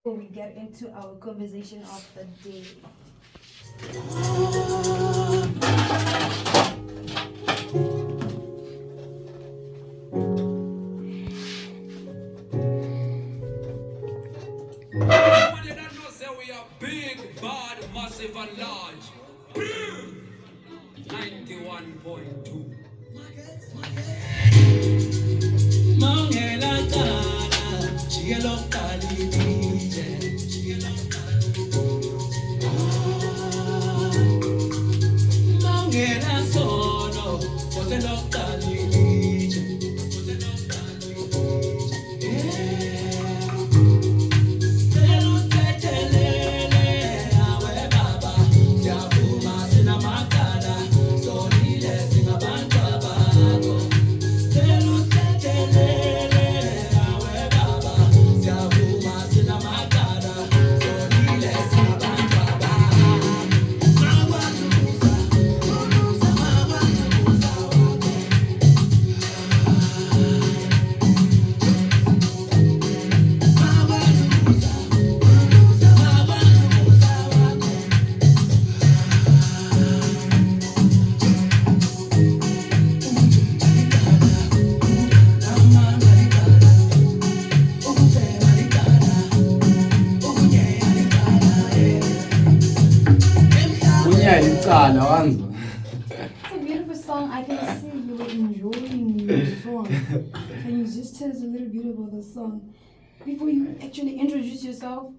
Before we get into our conversation of the day. What you don't know, say we are big, bad, massive, and large. 91.2. Mangela Tana, Chielo Kali DJ, Chielo Mangela Sono, Potelo Kali DJ, Potelo Kali DJ. It's a beautiful song. I can see you were enjoying the song. Can you just tell us a little bit about the song before you actually introduce yourself?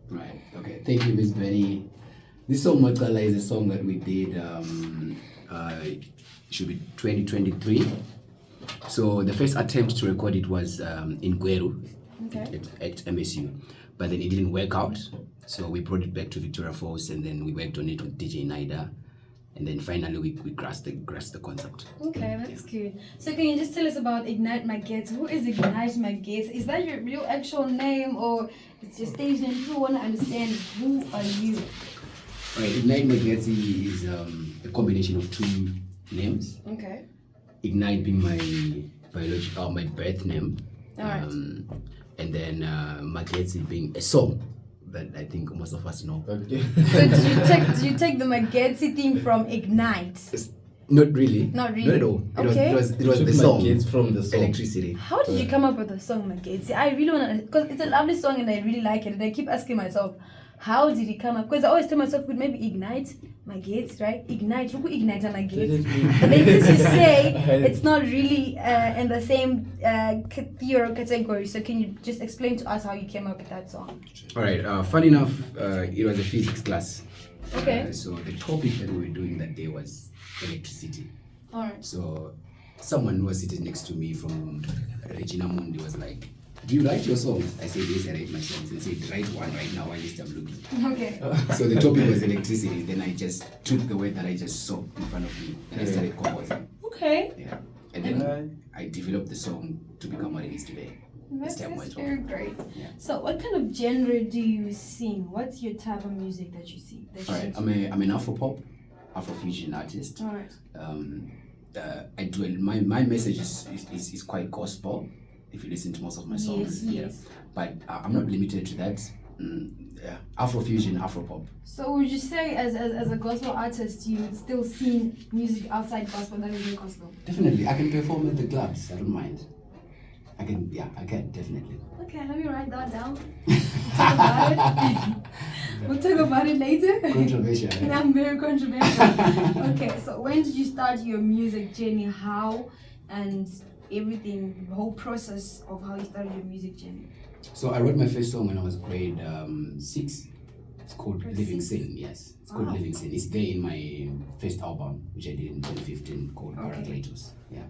Right. Okay. Thank you, Miss Benny. This song Makala is a song that we did. Should be 2023. So the first attempt to record it was in Gweru, Okay. at MSU, but then it didn't work out. So we brought it back to Victoria Falls, and then we worked on it with DJ Naida, and then finally we grasped the concept. Okay, that's good. So can you just tell us about Ignite Magetsi? Who is Ignite Magetsi? Is that your real actual name or it's your stage name? People want to understand who are you? All right, Ignite Magetsi is a combination of two names. Okay. Ignite being my my birth name, All right. and then Magetsi being a song that I think most of us know. Okay. So did you take the Magetsi theme from Ignite? Not really. Not really. Not at all. Okay. It was the song. From the song. Electricity. How did you come up with the song Magetsi? I really want to, because it's a lovely song and I really like it. And I keep asking myself, how did it come up? Because I always tell myself, would maybe Ignite Magetsi, right? Ignite, who could ignite a Magetsi? But then since you say it's not really in the same category, so can you just explain to us how you came up with that song? All right. Funny enough, it was a physics class. Okay. So the topic that we were doing that day was electricity. All right. So someone who was sitting next to me from Regina Mundi was like, "Do you write your songs?" I said, "Yes, I write my songs." And said, "Write one right now while I'm looking." Okay. So the topic was electricity. Then I just took the word that I just saw in front of me and I started composing. Okay. Yeah. And then I developed the song to become what it is today. That's very great. Yeah. So what kind of genre do you sing? What's your type of music that you sing? All right. I'm an Afro Pop, Afro fusion artist. All right. I do my message is quite gospel. If you listen to most of my songs, Yes. But I'm not limited to that. Afro fusion, Afro pop. So would you say as a gospel artist you would still sing music outside gospel that isn't gospel? Definitely, I can perform at the clubs. I don't mind. I can definitely. Okay, let me write that down. Talk about it. We'll talk about it later. Controversial. Yeah, I'm very controversial. Okay, so when did you start your music journey? How and everything, the whole process of how you started your music journey? So I wrote my first song when I was grade 6. It's called Grade Living 6? Sin. Yes, it's called Living Sin. It's there in my first album, which I did in 2015, called Parakletos. Yeah.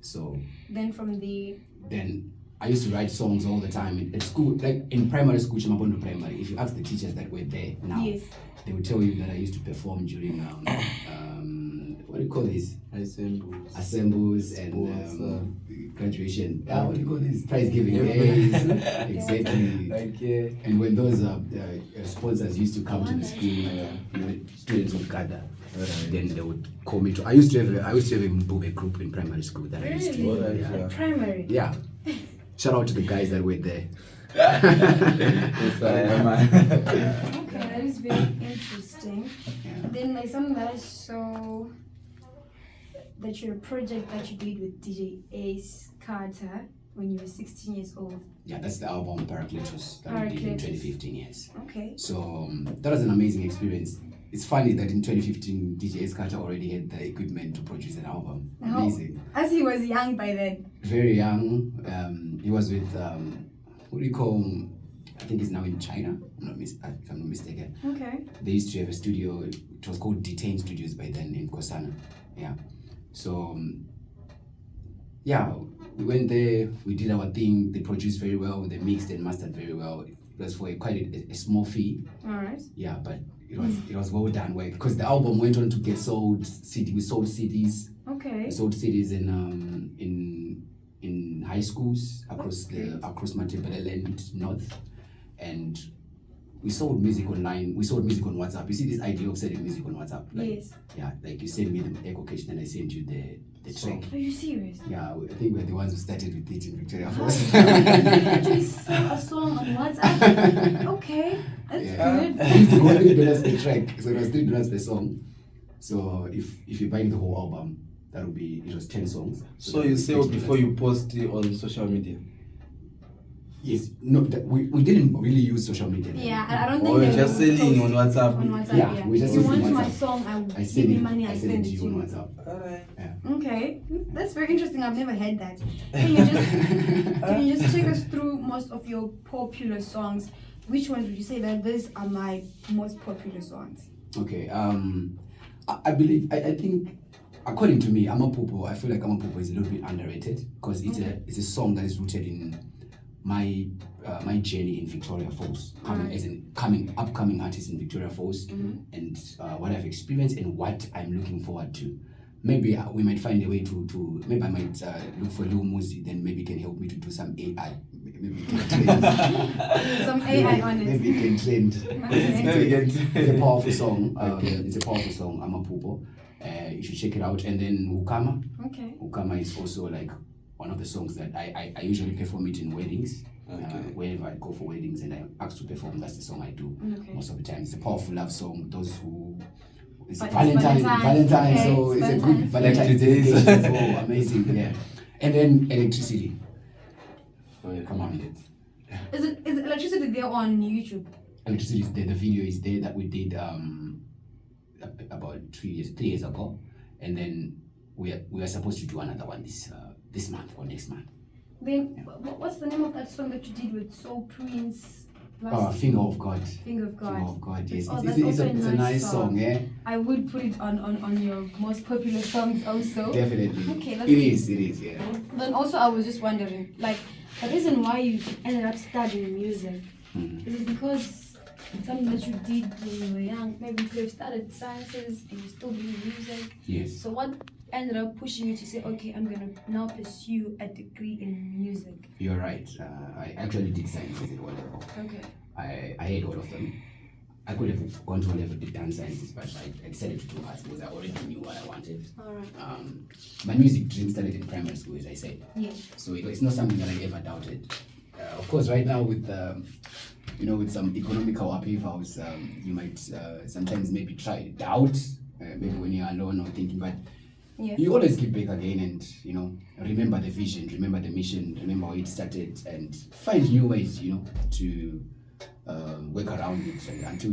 So Then I used to write songs all the time at school, like in primary school, Chimabondo Primary. If you ask the teachers that were there now, yes. they would tell you that I used to perform during what do you call this? Assembles and graduation. What do you call this? Prize giving days. Exactly. And when those sponsors used to come to the school, students would gather. Then they would call me to. I used to have a Mbube group in primary school that I used to. Primary. Yeah. Shout out to the guys that were there. Yes, I am. Okay, that is very interesting. Yeah. Then like something that I saw that your project that you did with DJ Ace Carter when you were 16 years old. Yeah, that's the album Parakletos that we did in Parakletos. 2015, yes. Okay. So that was an amazing experience. It's funny that in 2015, DJ Ace Carter already had the equipment to produce an album. Amazing. As he was young by then. Very young. He was with, what do you call, I think he's now in China, if I'm not mistaken. Okay. They used to have a studio, it was called Detain Studios by then in Kosana. Yeah. So, yeah, we went there, we did our thing, they produced very well, they mixed and mastered very well. It was for quite a small fee. Alright. Yeah, but it was well done work because the album went on to get sold. We sold CDs. Okay. We sold CDs in high schools across Matebeleland North, and we sold music online. We sold music on WhatsApp. You see this idea of selling music on WhatsApp? Like, Yes. Yeah, like you send me the echo cache and I send you the track. Are you serious? Yeah, I think we're the ones who started with it in Victoria Falls. You actually sell a song on WhatsApp? Okay, that's good. It used to go $3 per track, so it was $3 per song. So if you're buying the whole album, it was 10 songs. So you sell before you post it on social media? Yes, no, we didn't really use social media. Yeah, I don't think Or you're they just will selling post on WhatsApp? On WhatsApp, Yeah, yeah. we just you use want WhatsApp. my song, I will I give send me it, money, I send it to you on WhatsApp. Alright. Yeah. Okay, that's very interesting. I've never heard that. Can you just take us through most of your popular songs? Which ones would you say that these are my most popular songs? Okay. I believe I think according to me, Amaphupho, I feel like Amaphupho is a little bit underrated because it's a song that is rooted in my journey in Victoria Falls, as an upcoming artist in Victoria Falls, and what I've experienced and what I'm looking forward to. Maybe we might find a way to maybe I might look for Lil Muzi, then maybe can help me to do some AI. Maybe we can trend. Some AI on it. Maybe we can trend. It's a powerful song. It's a powerful song, Amaphupho. You should check it out. And then Hukama. Okay. Hukama is also like one of the songs that I usually perform it in weddings. Wherever I go for weddings and I'm asked to perform, that's the song I do most of the time. It's a powerful love song. Those who it's Valentine, okay. So it's a good Valentine's Day. So amazing, yeah. And then Electricity. Oh, yeah. Come on. Is Electricity there on YouTube? Electricity is there. The video is there that we did about 3 years ago, and then we are supposed to do another one this month or next month. Then what's the name of that song that you did with Soul Prince? Finger of God. Finger of God. Finger of God. Yes, Oh, it's a nice song. Yeah. I would put it on your most popular songs also. Definitely. Okay, it is. Yeah. Then also I was just wondering, like, the reason why you ended up studying music is it because it's something that you did when you were young? Maybe you could have started sciences and you still doing music. Yes. So what ended up pushing you to say, okay, I'm gonna now pursue a degree in music? You're right. I actually did sciences at O level. Okay. I had all of them. I could have gone to O level, done sciences, but I decided to do arts because I already knew what I wanted. Alright. My music dream started in primary school, as I said. Yes. So it's not something that I ever doubted. Of course, right now with with some economical upheavals, you might sometimes maybe doubt, maybe when you're alone or thinking, but you always get back again and remember the vision, remember the mission, remember how it started, and find new ways to work around it until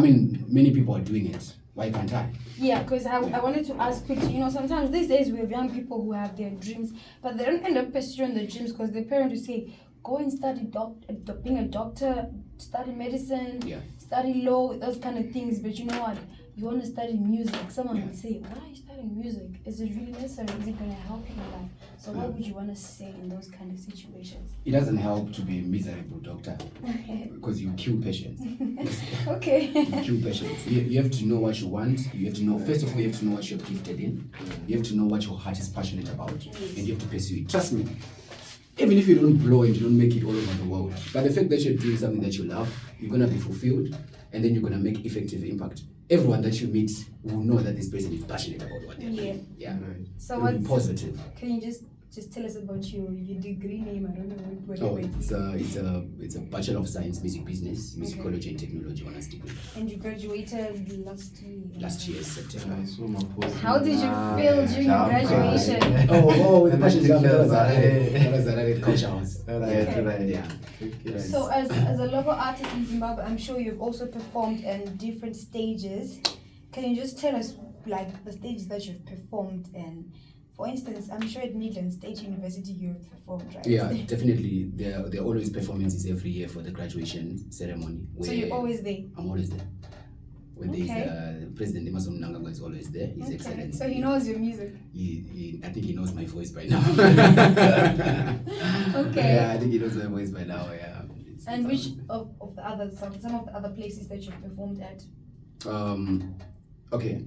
many people are doing it. Why can't I? Yeah, because I wanted to ask quickly, sometimes these days we have young people who have their dreams, but they don't end up pursuing the dreams because their parents will say, go and study being a doctor, study medicine, study law, those kind of things. But you know what? You want to study music. Someone would say, why are you studying music? Is it really necessary? Is it going to help you in life? So what would you want to say in those kind of situations? It doesn't help to be a miserable doctor because you kill patients. Okay. You kill patients. You have to know what you want. You have to know, first of all, you have to know what you're gifted in. You have to know what your heart is passionate about. And you have to pursue it. Trust me. Even if you don't blow it, you don't make it all over the world. But the fact that you're doing something that you love, you're going to be fulfilled, and then you're going to make effective impact. Everyone that you meet will know that this person is passionate about what they're doing. Yeah. So what's positive? Can you just just tell us about your degree name. I don't know what Oh, it is. it's a Bachelor of Science, Music Business, Musicology and Technology Honours Degree. And you graduated last year. Last year, September. I saw my post. How did you feel during your graduation? Oh, with the passion jam, that was Yeah. a culture house. Okay. Yeah. So as a local artist in Zimbabwe, I'm sure you've also performed in different stages. Can you just tell us like the stages that you've performed in? For instance, I'm sure at Midlands State University you've performed, right? Yeah, definitely. There are always performances every year for the graduation ceremony. So you're always there? I'm always there. When Okay. there's President Emerson Mnangagwa is always there. His Excellency. So he knows your music. I think he knows my voice by now. Okay. Yeah, I think he knows my voice by now. Yeah. And which of the other some of the other places that you've performed at? Okay.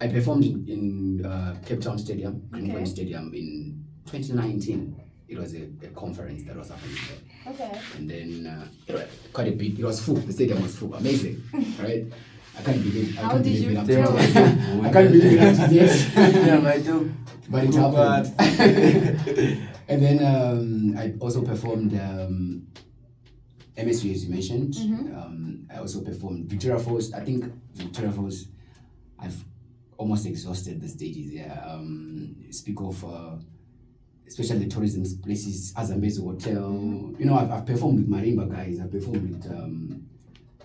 I performed in Cape Town Stadium, Green Okay. Point Stadium in 2019. It was a conference that was happening there. Okay. And then it was quite a big, it was full. The stadium was full. Amazing. Right? I can't believe How did you it. feel? I can't believe it up to this. Yeah, my job. But it happened. And then I also performed MSU, as you mentioned. Mm-hmm. I also performed Victoria Falls. I think Victoria Falls, I've almost exhausted the stages. Yeah. Speak of especially the tourism places, Azambezo Hotel. Mm-hmm. You know, I've performed with marimba guys. I've performed with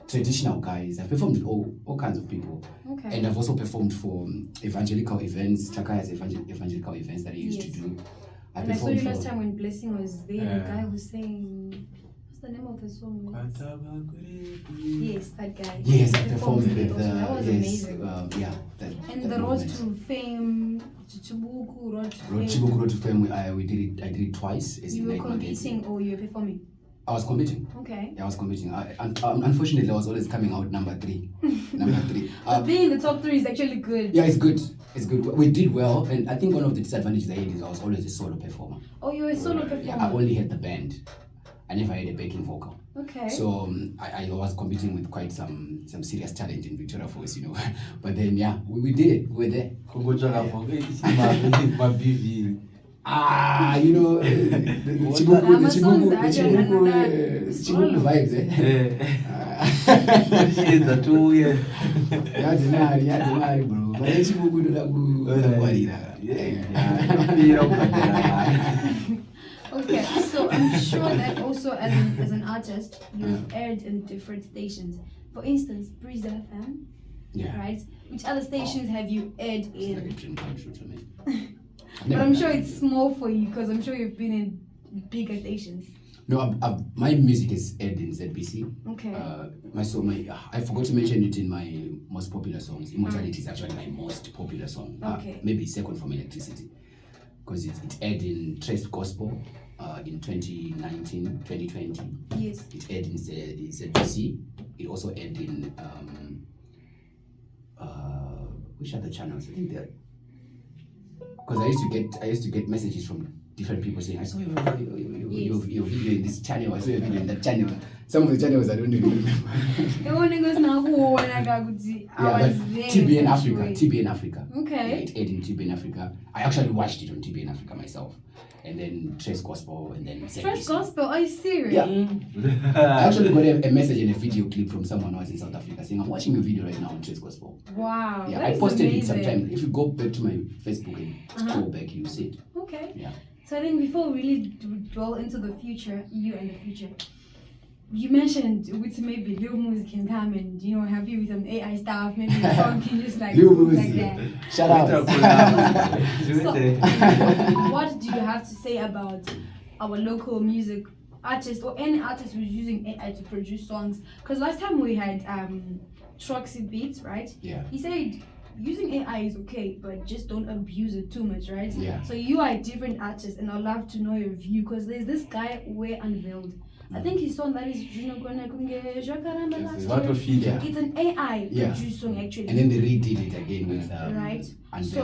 traditional guys. I've performed with all kinds of people. Okay. And I've also performed for evangelical events, Chakaya's evangelical events that I used to do. And I saw you last time when Blessing was there, the guy was saying, what's the name of the song? Yes, that guy. Yes, I He performed there with also. That was amazing. yeah. And the Road to Fame, Chichibuku, Road to Fame. Chibuku Road to Fame, I did it twice. As You in were like competing or you were performing? I was competing. Okay. Yeah, I was competing. Unfortunately, I was always coming out number 3. Number 3. But being in the top 3 is actually good. Yeah, it's good. It's good. We did well, and I think one of the disadvantages I had is I was always a solo performer. Oh, you were a solo performer? Yeah, I only had the band. I never had a backing vocal. Okay. So I was competing with quite some serious talent in Victoria Falls, you know. But then, yeah, we did it. We were there. You know, the Chibuku vibes, Yeah, bro. But Chibuku Okay, so I'm sure that also as an artist, you've aired in different stations. For instance, Breeze FM, Yeah. right? Which other stations have you aired in? But Never I'm done sure it. it's small for you because I'm sure you've been in bigger stations. No, my music is aired in ZBC. Okay. I forgot to mention it in my most popular songs. Immortality is actually my most popular song. Okay. Maybe second from Electricity. Because it aired in Trace Gospel in 2019, 2020. Yes. It aired in ZBC. It also aired in which other channels? I think that because I used to get messages from different people saying, I saw your video in this channel, I saw your video in that channel. Some of the channels I don't even remember. TBN Africa. TBN Africa. Okay. Yeah, it aired in TBN Africa. I actually watched it on TBN Africa myself. And then Trace Gospel and then Trace Gospel, are you serious? Yeah. I actually got a message and a video clip from someone who was in South Africa saying, I'm watching your video right now on Trace Gospel. Wow. Yeah, that I is posted amazing. it sometime. If you go back to my Facebook and scroll back, you see it. Okay. Yeah. So I think before we really dwell into the future, you and the future, you mentioned with maybe Lil Music can come and have you with some AI stuff, maybe the song can just like Lil move like Music. that. Shout out. So, what do you have to say about our local music artist or any artist who's using AI to produce songs? Because last time we had Troxy Beats, right? Yeah. He said using AI is okay, but just don't abuse it too much, right? Yeah. So you are a different artist, and I'd love to know your view because there's this guy way unveiled. I think his song that is it's an AI produced song actually. And then they redid it again with right. So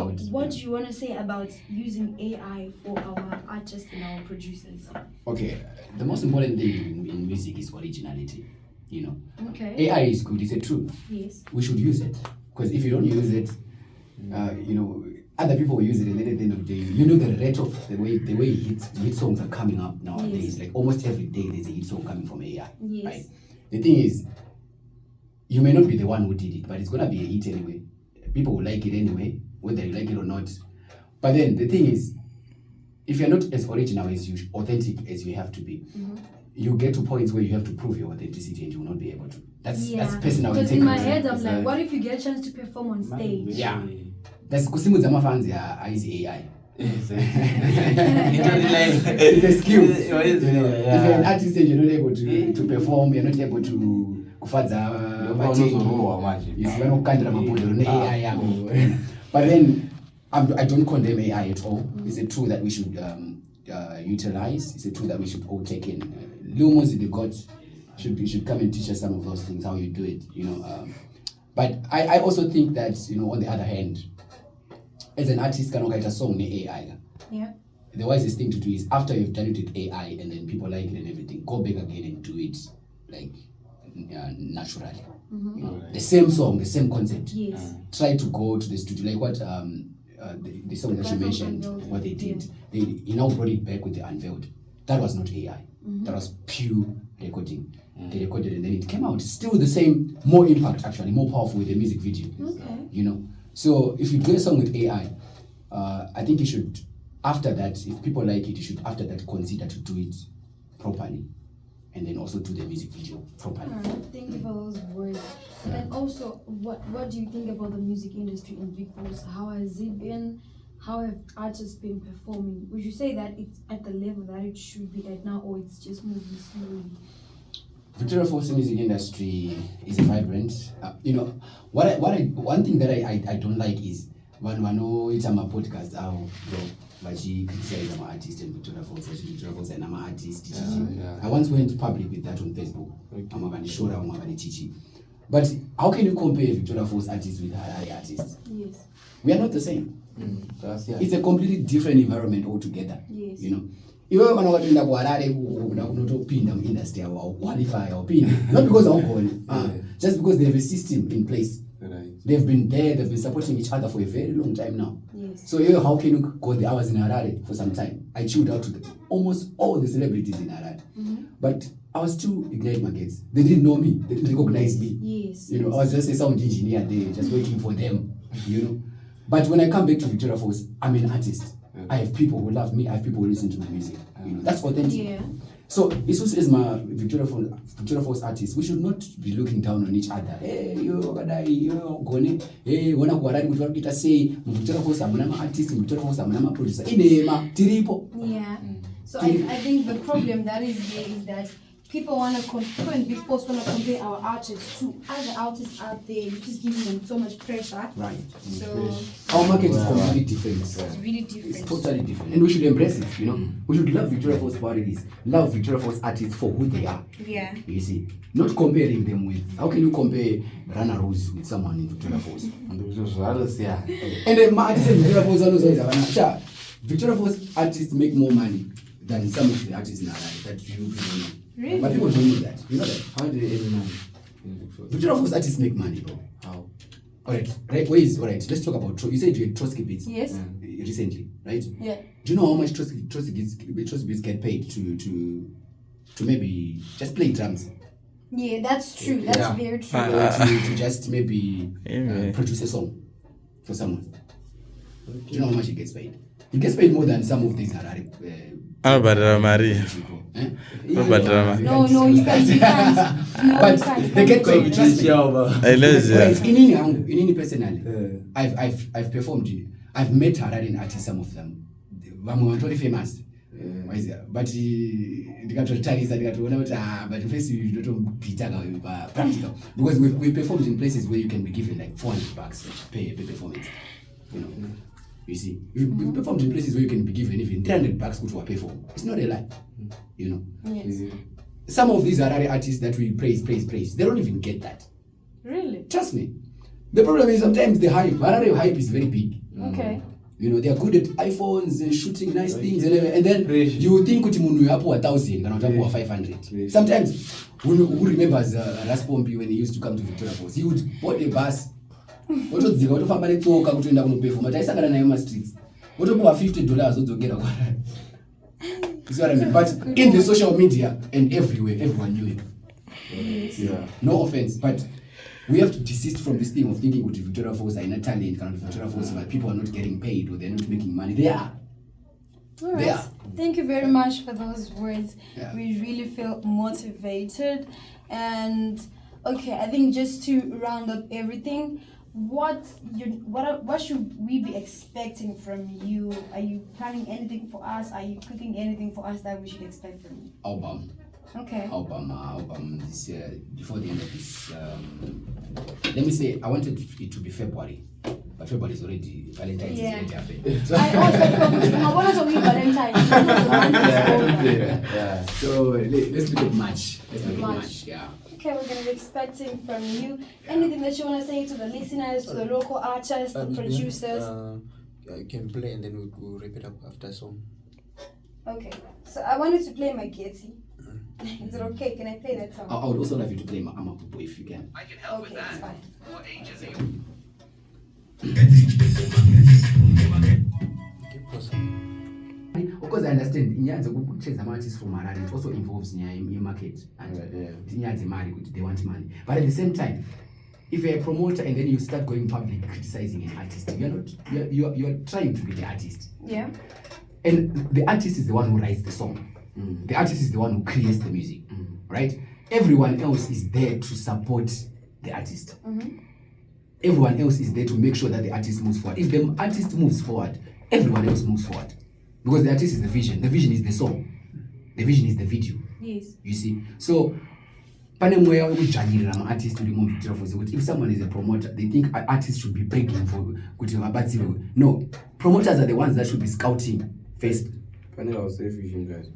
Unveiled. what do you want to say about using AI for our artists and our producers? Okay, the most important thing in music is originality. Okay. AI is good, it's a truth. Yes. We should use it because if you don't use it, other people will use it, and then at the end of the day, you know the rate of the way hit songs are coming up nowadays. Like almost every day there's a hit song coming from AI. Yes. Right? The thing is, you may not be the one who did it, but it's gonna be a hit anyway. People will like it anyway, whether you like it or not. But then the thing is, if you're not as original as you authentic as you have to be, you get to points where you have to prove your authenticity and you will not be able to. That's personal Because integrity. in my head I'm like, what if you get a chance to perform on stage? Yeah. That's kusimudza mafans aizi AI. It's a skill. If you're an artist and you're not able to perform, you're not able to kufadza AI. But then I don't condemn AI at all. It's a tool that we should utilize. It's a tool that we should all take in. Lumos the God should come and teach us some of those things, how you do it, you know. But I also think that, you know, on the other hand, as an artist, can write a song in AI. Yeah. The wisest thing to do is after you've done it with AI and then people like it and everything, go back again and do it like naturally. You know, the same song, the same concept. Yes. Try to go to the studio, like what the song that you mentioned, what they did. He now brought it back with the Unveiled. That was not AI. That was pure recording. They recorded and then it came out. Still the same, more impact actually, more powerful with the music video. Okay. You know. So if you do a song with AI, I think you should, after that, if people like it, you should after that consider to do it properly. And then also do the music video properly. Thank you for those words. And then also, what do you think about the music industry in Big Falls? How has it been? How have artists been performing? Would you say that it's at the level that it should be right now, or it's just moving slowly? Victoria Falls music industry is vibrant. You know, one thing that I don't like is when it's a podcast, she criticized my artist and Victoria Falls and I'm an artist. I once went public with that on Facebook. I'm going to show them, I'm going to teach. But how can you compare Victoria Falls artists with Harare artists? Yes. We are not the same. It's a completely different environment altogether. Yes. You know. Iwe kana watoenda kuharare kunotopinda muindustry yawo auqualify aupinda, not because augone, just because they have a system in place. They've been there, they've been supporting each other for a very long time now. Yes. So how can you go there? I was in Harare for some time. I chilled out to almost all the celebrities in Harare. But I was still Ignite Magetsi. They didn't know me, they didn't recognize me. Yes. You know, I was just a sound engineer there, just waiting for them, you know. But when I come back to Victoria Falls, I'm an artist. I have people who love me, I have people who listen to my music. You know, that's authentic. Yeah. So, as my Victoria Falls artists, we should not be looking down on each other. Hey, you gone. Hey, wanna kuharari kuti varikuita sei? Victoria Falls amuna ma artist, Victoria Falls amuna ma producer. Inema tiripo. Yeah. So I think the problem that is there is that people want to compare, Big Falls want to compare our artists to other artists out there, which is giving them so much pressure. Right. So our market is completely different. it's really different. It's totally different. And we should embrace it, you know. We should love Victoria Falls for what it is. Love Victoria Falls artists for who they are. Yeah. You see. Not comparing them with, how can you compare Rana Rose with someone in Victoria Falls? And then my artists in Victoria Falls also Victoria Falls artists make more money than some of the artists in Harare that you people know. Really? But people don't know that. You know that? How do they earn money? Victoria Falls artists make money, bro. How? Alright, alright. Let's talk about you said you had Trotsky Beats Yes. recently, right? Yeah. Do you know how much Trotsky Beats get paid to maybe just play drums? Yeah, that's true. That's very true. To just maybe produce a song for someone. Do you know how much he gets paid? He gets paid more than some of these Harare. Maria. No, you can't. No, But you can't. they get paid. Trust me. Right, In personally, I've performed. I've met Hararian artists, some of them. I'm very famous. But but first you don't be practical because we performed in places where you can be given like $400 to pay performance. You know. You see, we performed in places where you can be given even $300 to pay for. It's not a lie, you know. Yes. Some of these Harare artists that we praise, they don't even get that. Really? Trust me. The problem is sometimes the hype. Harare hype is very big. Okay. You know, they are good at iPhones and shooting nice things and then you think kuti munhu yapo 1,000 kana utapo 500. Sometimes who remembers Raspompi when he used to come to Victoria Falls, he would board a bus wotodzika wotofamba netsoka kutoenda kunoperforma taisangana nayo mastreets wotopuwa $50 wodzokera kwarari. You see what I mean? But in the social media and everywhere, everyone knew it. Yeah. No offense, but we have to desist from this thing of thinking with Victoria Falls are in a talent, kind of Victoria Falls, but people are not getting paid or they're not making money. They are. All right. They are. Thank you very much for those words. Yeah. We really feel motivated. And okay, I think just to round up everything, what should we be expecting from you? Are you planning anything for us? Are you cooking anything for us that we should expect from you? Album this year, before the end of this. Let me say, I wanted it to be February. But February is already, Valentine's is already happened. I also want Valentine's. Yeah. So let's look at March. Yeah. Okay, we're going to be expecting from you anything that you want to say to the listeners, to the local artists, the producers. You can play and then we'll wrap it up after song. Okay, so I wanted to play Magetsi. Is it okay? Can I play that song? I would also love you to play Amaphupho if you can. I can help with Okay, that. it's fine. What age is you? Keep crossing. Of course, I understand. Nyaya dzekucheza artists from Harare, it also involves nyaya market and nyaya dzemari kuti they want money. But at the same time, if you're a promoter and then you start going public criticizing an artist, you're trying to be the artist. Yeah. And the artist is the one who writes the song. The artist is the one who creates the music, right? Everyone else is there to support the artist. Everyone else is there to make sure that the artist moves forward. If the artist moves forward, everyone else moves forward. Because the artist is the vision. The vision is the song. The vision is the video. Yes. You see? So, pane mweya wekudzvanyirira maartist uri muMvictoria Falls kuti if someone is a promoter, they think artists should be begging for kuti vabatsirwe. No, promoters are the ones that should be scouting first. Panel say vision, guys.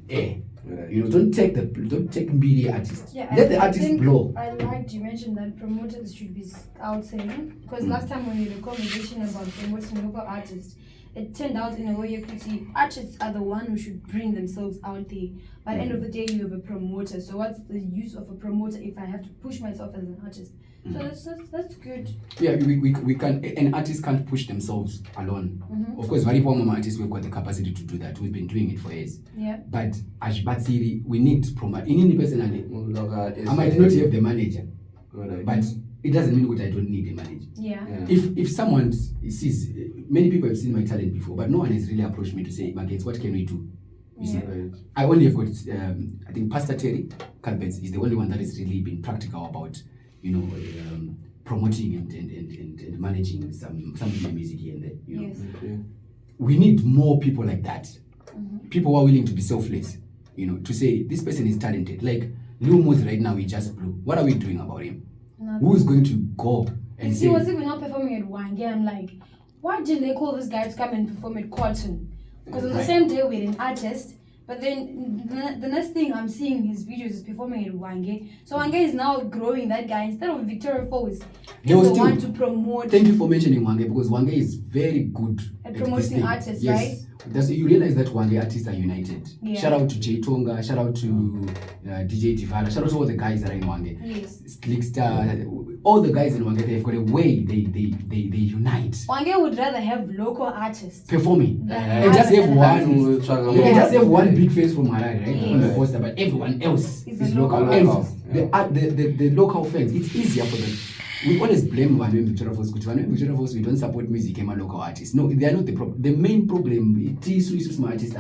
You know, don't take media artists. Yeah, Let the artist blow. I liked you mentioned that promoters should be scouting because last time when we had a conversation about promoting local artists, it turned out in a way you could see artists are the one who should bring themselves out there. But at the end of the day, you have a promoter. So what's the use of a promoter if I have to push myself as an artist? So that's good. Yeah, we can. An artist can't push themselves alone. Of course, very poor artists we've got the capacity to do that. We've been doing it for years. Yeah. But as Batsiri, we need promote. In personally, I might not have the manager, but it doesn't mean that I don't need a manager. Yeah. If someone sees, many people have seen my talent before, but no one has really approached me to say, Magetsi, what can we do? You see, I only have got, I think Pastor Terry Calbets is the only one that has really been practical about, you know, promoting and managing some of my music here and there. You know? Yes. We need more people like that. People who are willing to be selfless, you know, to say this person is talented. Like Lil Mos right now, he just blew. What are we doing about him? Nothing. Who is going to go and He was even not performing at Wange. I'm like, why didn't they call this guy to come and perform at Cotton? Because on the same day we had an artist, but then the next thing I'm seeing his videos is performing at Wange. So Wange is now growing that guy instead of Victoria Falls. He's the one to promote. Thank you for mentioning Wange because Wange is very good at this promoting thing. artists, yes. right? You realize that Wange artists are united. Yeah. Shout out to Jay Tonga, shout out to DJ Divala, shout out to all the guys that are in Wange. Yes. Slickstar, all the guys in Wange, they've got a way they unite. Wange would rather have local artists. Performing. Yeah. And just have one. You can just have one big face from Harare, right? Yes. On the poster, but everyone else Is is a local. local And the local fans, it's easier for them. We always blame one in Victoria Falls. Victoria Falls, we don't support music and local artists. No, they are not the problem. The main problem is my artists.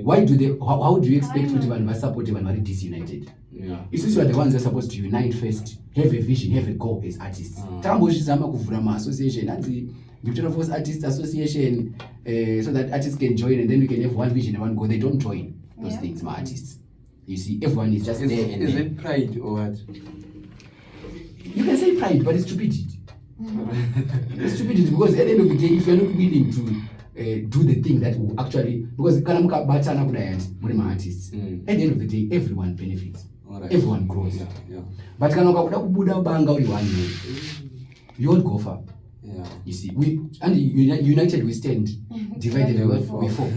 Why do they? How do you expect to support even very disunited? Yeah. It's just the ones that are supposed to unite first, have a vision, have a goal as artists. Association, that's the Victoria Falls Artists Association, so that artists can join and then we can have one vision and one goal. They don't join those things, my artists. You see, everyone is just there. And is it pride or what? You can say pride, but it's stupidity. It's stupidity because at the end of the day, if you're not willing to do the thing that will actually, because Kanamuka Batana Kudayant, my artists, at the end of the day, everyone benefits. Right. Everyone grows. Yeah. But Kanamuka Buddha Banga only 1 year. You won't go far. Yeah. You see, united we stand, divided we fall.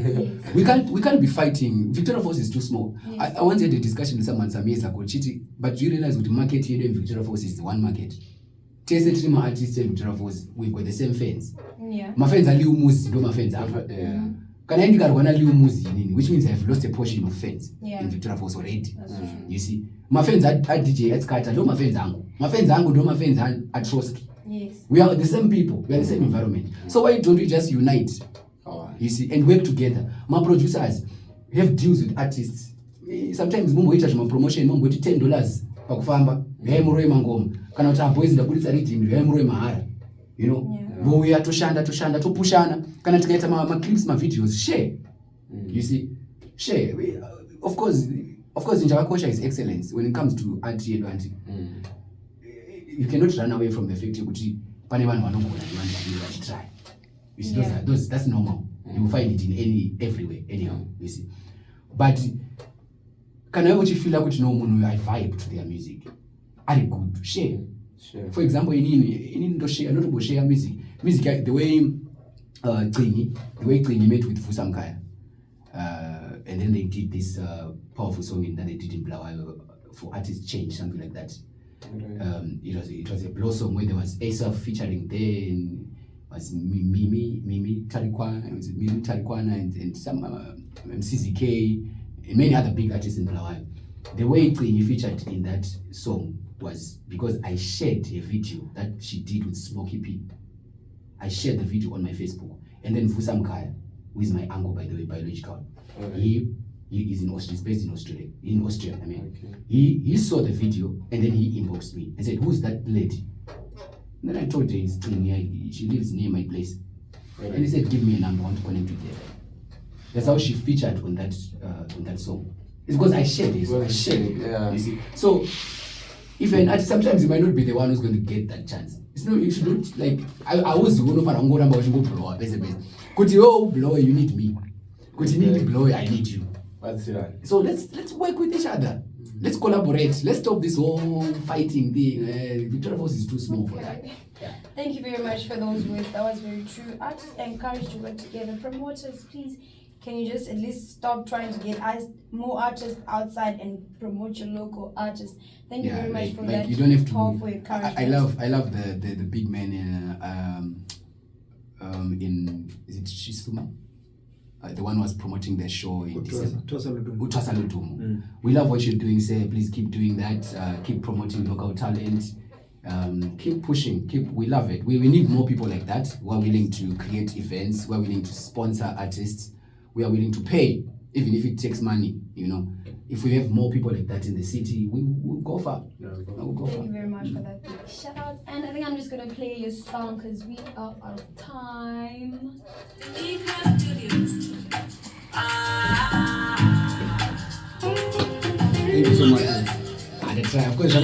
We can't be fighting. Victoria Falls is too small. Yes. I once had a discussion with someone some years ago, but you realize with the market here in Victoria Falls is the one market. tese tiri ma-artists eVictoria Falls, we've got the same fans. Yeah. Ma-fans ali umuzi, no ma-fans apha. Yeah. Kana ndikarwana ali umuzi nini, which means I've lost a portion of fans in Victoria Falls already. You see, ma-fans are DJ at Skata, no ma-fans angu. Ma-fans angu, no ma-fans at Trotsky. Yes. We are the same people, we are the same environment. So why don't we just unite? You see, and work together. My producers have deals with artists. Sometimes mumbo ita chama promotion, mumbo iti $10 pakufamba. Yaimuroi mangoma. Kana uta boys ndabuditsa reading, yaimuroi mahara. You know, we are toshanda, topushana. Kana tikaita ma clips, ma videos, share. You see, share. Of course, Njava culture is excellence when it comes to anti advantage. You cannot run away from the fact that pane vanhu vanogona try. You see, that's normal. You will find it in everywhere, anyhow. You see, but can I feel like no I vibe to their music? Are good? Share. For example, in share, not about share music. Music the way Klingi met with Fusamkaya, and then they did this powerful song that they did in Blawa for Artist Change, something like that. It was a blossom where there was Asaph featuring then was Mimi Tarikwana and some CZK and many other big artists in Blawa. The way Klingi featured in that song was because I shared a video that she did with Smokey P. I shared the video on my Facebook, and then Fusam Kaya, who is my uncle by the way, biological. He is in Austria. He's based in Australia. I mean, he saw the video and then he inboxed me and said, "Who's that lady?" And then I told her it's near. She lives near my place. And he said, "Give me a number. I want to connect with her." That's how she featured on that song. It's because I shared it. I shared it. Yeah. You see, so if an artist, sometimes you might not be the one who's going to get that chance. It's no, you should not like. I was going to blow up. Could you blow? You need me. Could you need blow? I need you. That's right. So let's work with each other. Let's collaborate. Let's stop this whole fighting thing. Victoria Falls is too small for that. Yeah. Thank you very much for those words. That was very true. Artists are encouraged to work together. Promoters, please, can you just at least stop trying to get more artists outside and promote your local artists? Thank you very much for that. You don't have to. Powerful encouragement. I love the big man in is it Shisuma? The one who was promoting the show in December. Utwasa Ludumo. We love what you're doing, sir. Please keep doing that. Keep promoting local talent. Keep pushing. We love it. We need more people like that who are willing to create events, who are willing to sponsor artists, we are willing to pay, even if it takes money, you know. If we have more people like that in the city, we'll go far. Thank you very much for that big shout out. And I think I'm just going to play your song because we are out of time. Thank you so much. Of course,